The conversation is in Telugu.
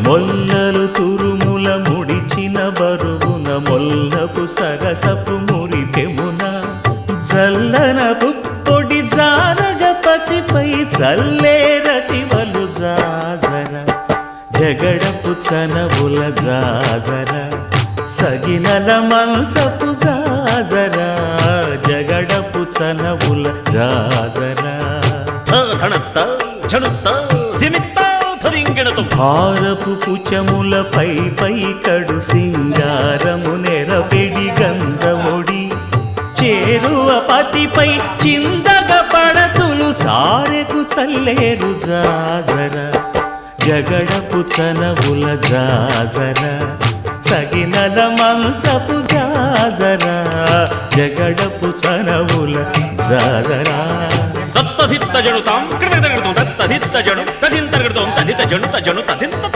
మొల్లలు తురుముల ముడిచిన బరువున మొల్లపు సరసపు మురిపెమున జల్లన పుప్పొడి జానగపతిపై చల్లేరతివలు జాజర జగడపు చనవుల జాజర సగినల మంచపు జాజర జగడపు చనవుల జాజర భారపు కుచములపై పై కడు సింగారము నెరపెడి గంధముడి చేరువ పతిపై చిందగ పడతులు సారెకు చల్లేరు జాజర జగడపు చనవుల జాజర సగినల మంచపు జాజర జగడపు చనవుల జాజర దత్తధిత్త జనుతాం కృతగడగడతాం దత్తధిత్త జను తదింతరగడతాం తదిత జను తజను తదింత